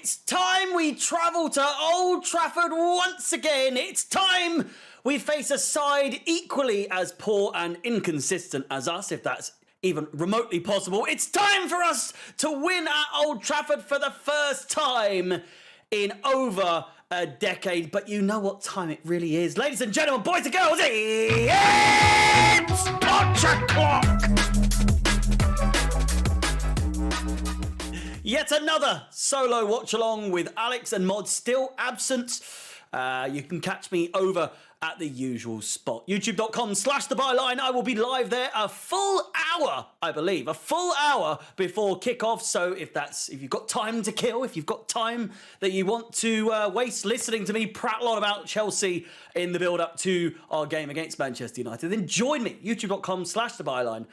It's time we travel to Old Trafford once again. It's time we face a side equally as poor and inconsistent as us, if that's even remotely possible. It's time for us to win at Old Trafford for the first time in over a decade. But you know what time it really is. Ladies and gentlemen, boys and girls, it's Watch O'Clock! Yet another solo watch along with Alex and Mod still absent. You can catch me over at the usual spot. YouTube.com/thebyline. I will be live there a full hour, I believe. A full hour before kickoff. So if you've got time to kill, if you've got time that you want to waste listening to me prattle on about Chelsea in the build-up to our game against Manchester United, then join me. YouTube.com/thebyline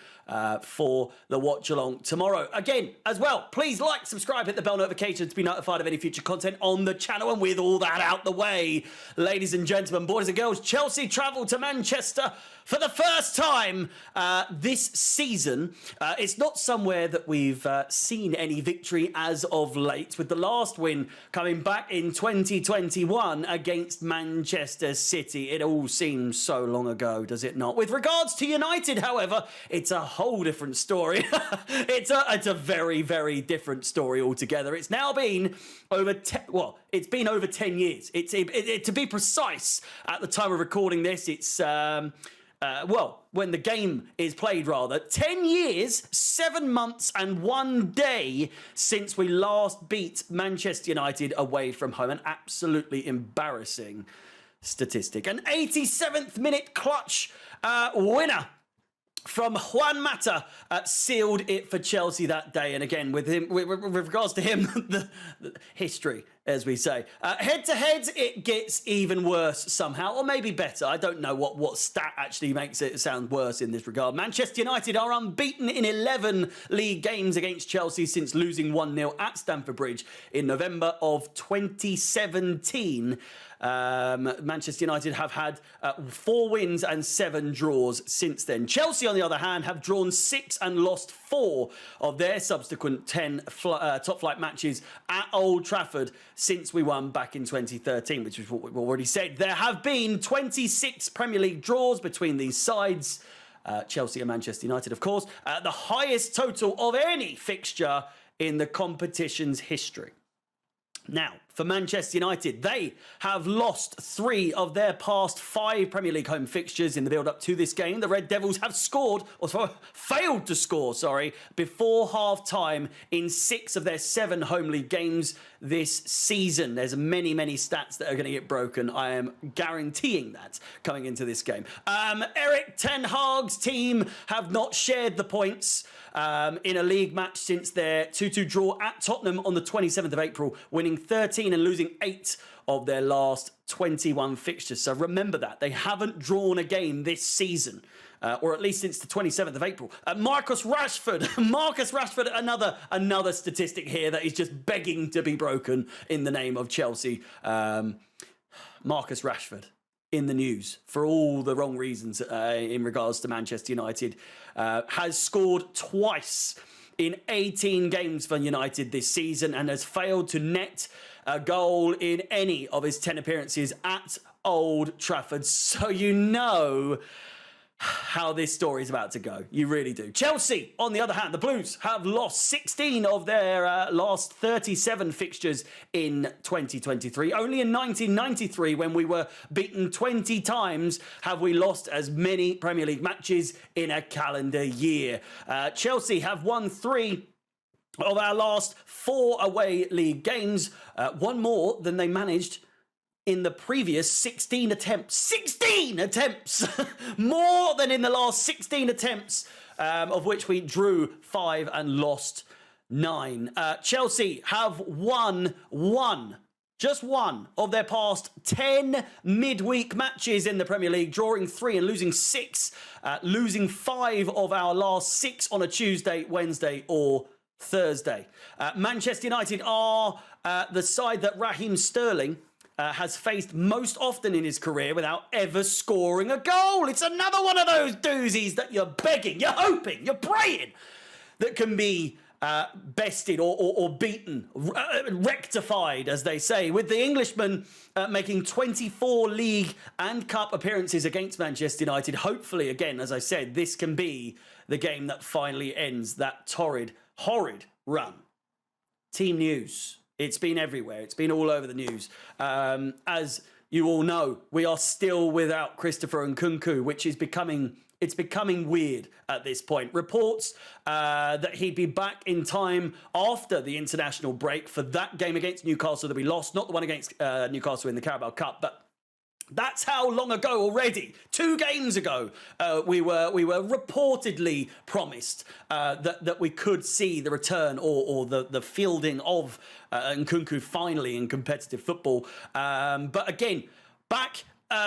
for the watch along tomorrow. Again, as well, please like, subscribe, hit the bell notification to be notified of any future content on the channel. And with all that out the way, ladies and gentlemen, boys and girls, Chelsea travel to Manchester for the first time this season. It's not somewhere that we've seen any victory as of late, with the last win coming back in 2021 against Manchester City. It all seems so long ago, does it not? With regards to United, however, it's a whole different story. It's a very, very different story altogether. It's now been over 10 years. To be precise, at the time of recording this, it's when the game is played, 10 years, 7 months and 1 day since we last beat Manchester United away from home. An absolutely embarrassing statistic. An 87th minute clutch winner from Juan Mata sealed it for Chelsea that day. And again, with regards to him, the history, as we say. Head-to-head, it gets even worse somehow, or maybe better. I don't know what stat actually makes it sound worse in this regard. Manchester United are unbeaten in 11 league games against Chelsea since losing 1-0 at Stamford Bridge in November of 2017. Manchester United have had 4 wins and 7 draws since then. Chelsea, on the other hand, have drawn 6 and lost 4 of their subsequent 10 top-flight matches at Old Trafford since we won back in 2013, which is what we've already said. There have been 26 Premier League draws between these sides, Chelsea and Manchester United, of course, the highest total of any fixture in the competition's history. Now, for Manchester United, they have lost 3 of their past 5 Premier League home fixtures in the build-up to this game. The Red Devils have failed to score, before half-time in 6 of their 7 home league games this season. There's many, many stats that are going to get broken. I am guaranteeing that coming into this game. Erik ten Hag's team have not shared the points in a league match since their 2-2 draw at Tottenham on the 27th of April, winning 13 and losing 8 of their last 21 fixtures. So remember that. They haven't drawn a game this season, or at least since the 27th of April. Marcus Rashford, another statistic here that is just begging to be broken in the name of Chelsea. Marcus Rashford in the news for all the wrong reasons in regards to Manchester United, has scored twice in 18 games for United this season and has failed to net a goal in any of his 10 appearances at Old Trafford. So you know how this story is about to go. You really do. Chelsea, on the other hand, the Blues have lost 16 of their last 37 fixtures in 2023. Only in 1993, when we were beaten 20 times, have we lost as many Premier League matches in a calendar year. Chelsea have won 3 of our last 4 away league games, 1 more than they managed in the previous 16 attempts. 16 attempts! More than in the last 16 attempts, of which we drew 5 and lost 9. Chelsea have won just one of their past 10 midweek matches in the Premier League, drawing 3 and losing 6, losing 5 of our last 6 on a Tuesday, Wednesday or Thursday. Manchester United are the side that Raheem Sterling has faced most often in his career without ever scoring a goal. It's another one of those doozies that you're begging, you're hoping, you're praying that can be bested or beaten, rectified, as they say, with the Englishman making 24 league and cup appearances against Manchester United. Hopefully, again, as I said, this can be the game that finally ends that torrid, horrid run. Team news. It's been everywhere. It's been all over the news. As you all know, we are still without Christopher Nkunku, which is becoming weird at this point. Reports that he'd be back in time after the international break for that game against Newcastle that we lost, not the one against Newcastle in the Carabao Cup, but that's how long ago already. 2 games ago, we were reportedly promised that we could see the return or the fielding of Nkunku finally in competitive football. But again, back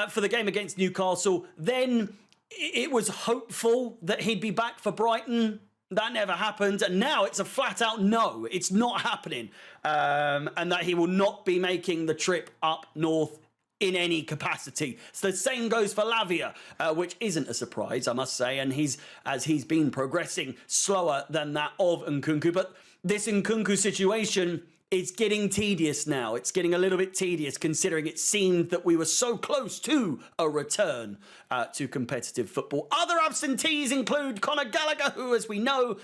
for the game against Newcastle, then it was hopeful that he'd be back for Brighton. That never happened. And now it's a flat out no, it's not happening. And that he will not be making the trip up north in any capacity. So the same goes for Lavia, which isn't a surprise, I must say. And he's been progressing slower than that of Nkunku. But this Nkunku situation is getting tedious now. It's getting a little bit tedious considering it seemed that we were so close to a return to competitive football. Other absentees include Conor Gallagher, who, as we know,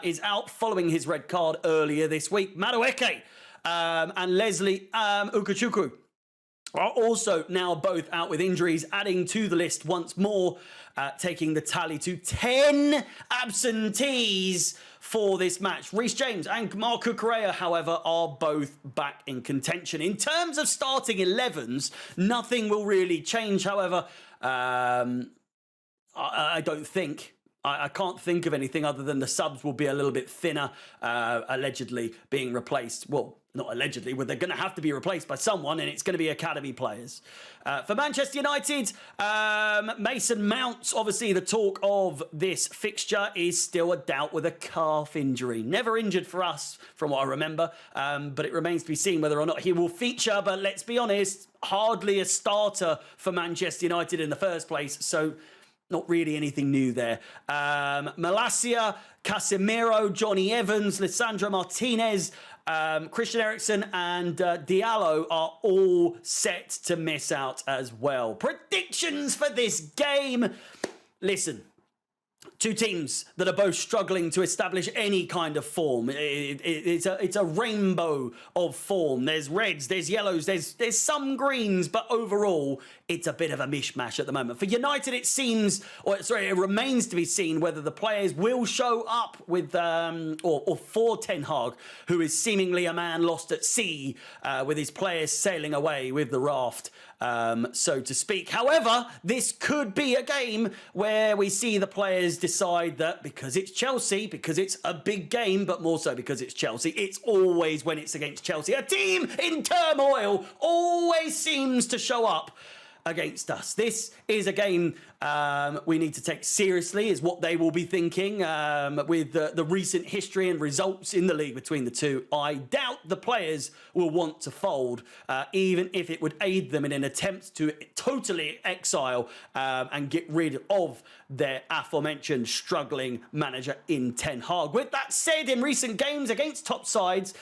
is out following his red card earlier this week. Madueke and Leslie Ukachukwu are also now both out with injuries, adding to the list once more, taking the tally to 10 absentees for this match. Reece James and Marco Correa, however, are both back in contention. In terms of starting 11s, nothing will really change, however. I don't think. I can't think of anything other than the subs will be a little bit thinner, allegedly being replaced. Well, not allegedly, well, they're going to have to be replaced by someone, and it's going to be academy players. For Manchester United, Mason Mount, obviously the talk of this fixture, is still a doubt with a calf injury. Never injured for us, from what I remember, but it remains to be seen whether or not he will feature. But let's be honest, hardly a starter for Manchester United in the first place, so not really anything new there. Malacia, Casemiro, Johnny Evans, Lisandro Martinez, Christian Eriksen and Diallo are all set to miss out as well. Predictions for this game. Listen, 2 teams that are both struggling to establish any kind of form. It's a rainbow of form. There's reds, there's yellows, there's some greens, but overall, it's a bit of a mishmash at the moment. For United, it remains to be seen whether the players will show up with, or for Ten Hag, who is seemingly a man lost at sea, with his players sailing away with the raft, so to speak. However, this could be a game where we see the players decide that because it's Chelsea, because it's a big game, but more so because it's Chelsea, it's always when it's against Chelsea. A team in turmoil always seems to show up against us. This is a game we need to take seriously, is what they will be thinking, with the recent history and results in the league between the two. I doubt the players will want to fold, even if it would aid them in an attempt to totally exile and get rid of their aforementioned struggling manager in Ten Hag. With that said, in recent games against top sides,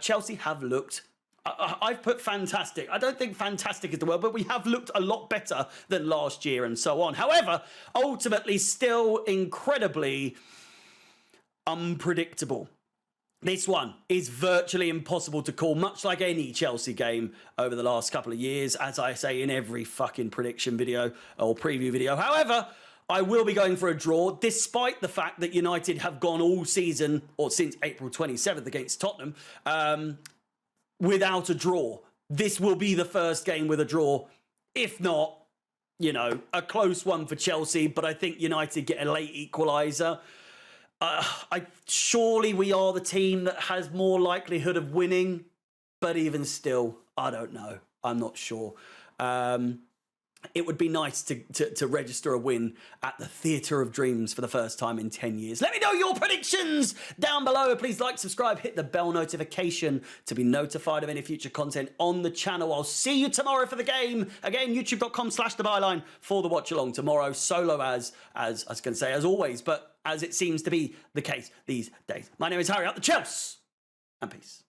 Chelsea have looked, I've put fantastic. I don't think fantastic is the word, but we have looked a lot better than last year and so on. However, ultimately still incredibly unpredictable. This one is virtually impossible to call, much like any Chelsea game over the last couple of years, as I say in every fucking prediction video or preview video. However, I will be going for a draw, despite the fact that United have gone all season, or since April 27th against Tottenham, without a draw. This will be the first game with a draw. If not, a close one for Chelsea, but I think United get a late equaliser. Surely we are the team that has more likelihood of winning, but even still, I don't know. I'm not sure. it would be nice to register a win at the Theatre of Dreams for the first time in 10 years. Let me know your predictions down below. Please like, subscribe, hit the bell notification to be notified of any future content on the channel. I'll see you tomorrow for the game. Again, youtube.com/thebyline for the watch along tomorrow. Solo as I was going to say, as always, but as it seems to be the case these days. My name is Harry, up the Chelsea, and peace.